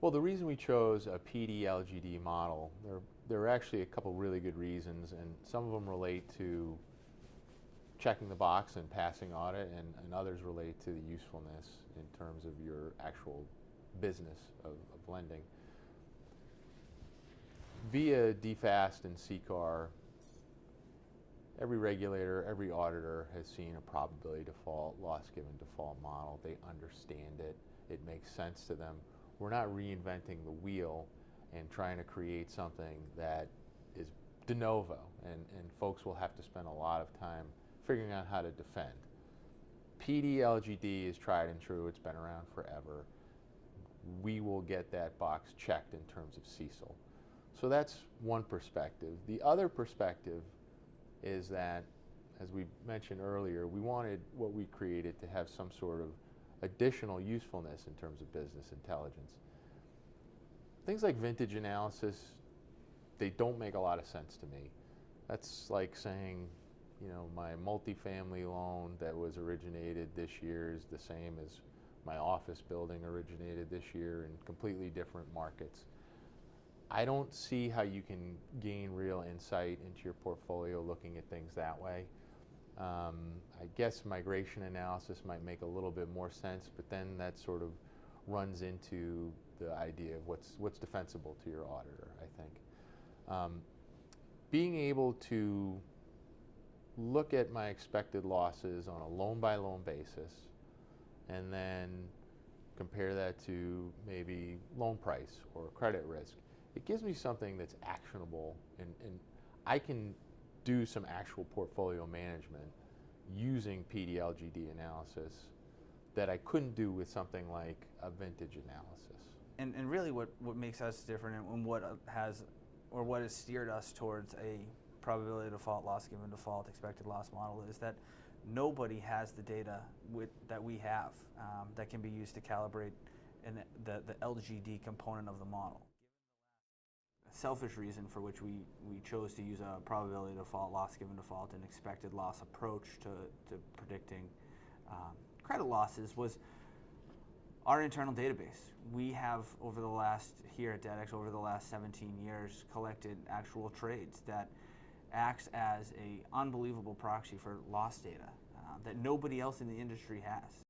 Well, the reason we chose a PD-LGD model, there are actually a couple really good reasons, and some of them relate to checking the box and passing audit, and others relate to the usefulness in terms of your actual business of lending. Via DFAST and CCAR, every regulator, every auditor has seen a probability default, loss given default model. They understand it. It makes sense to them. We're not reinventing the wheel and trying to create something that is de novo, and folks will have to spend a lot of time figuring out how to defend. PD-LGD is tried and true. It's been around forever. We will get that box checked in terms of CECL. So that's one perspective. The other perspective is that, as we mentioned earlier, we wanted what we created to have some sort of additional usefulness in terms of business intelligence. Things like vintage analysis, they don't make a lot of sense to me. That's like saying, you know, my multifamily loan that was originated this year is the same as my office building originated this year in completely different markets. I don't see how you can gain real insight into your portfolio looking at things that way. I guess migration analysis might make a little bit more sense, but then that sort of runs into the idea of what's defensible to your auditor, I think. Being able to look at my expected losses on a loan-by-loan basis and then compare that to maybe loan price or credit risk, it gives me something that's actionable, and I can do some actual portfolio management using PD-LGD analysis that I couldn't do with something like a vintage analysis. And really what makes us different, and what has steered us towards a probability of default, loss given default, expected loss model, is that nobody has the data that we have that can be used to calibrate the LGD component of the model. A selfish reason for which we chose to use a probability of default, loss given default, and expected loss approach to predicting credit losses was our internal database. We have, here at DebtX, over the last 17 years, collected actual trades that acts as an unbelievable proxy for loss data that nobody else in the industry has.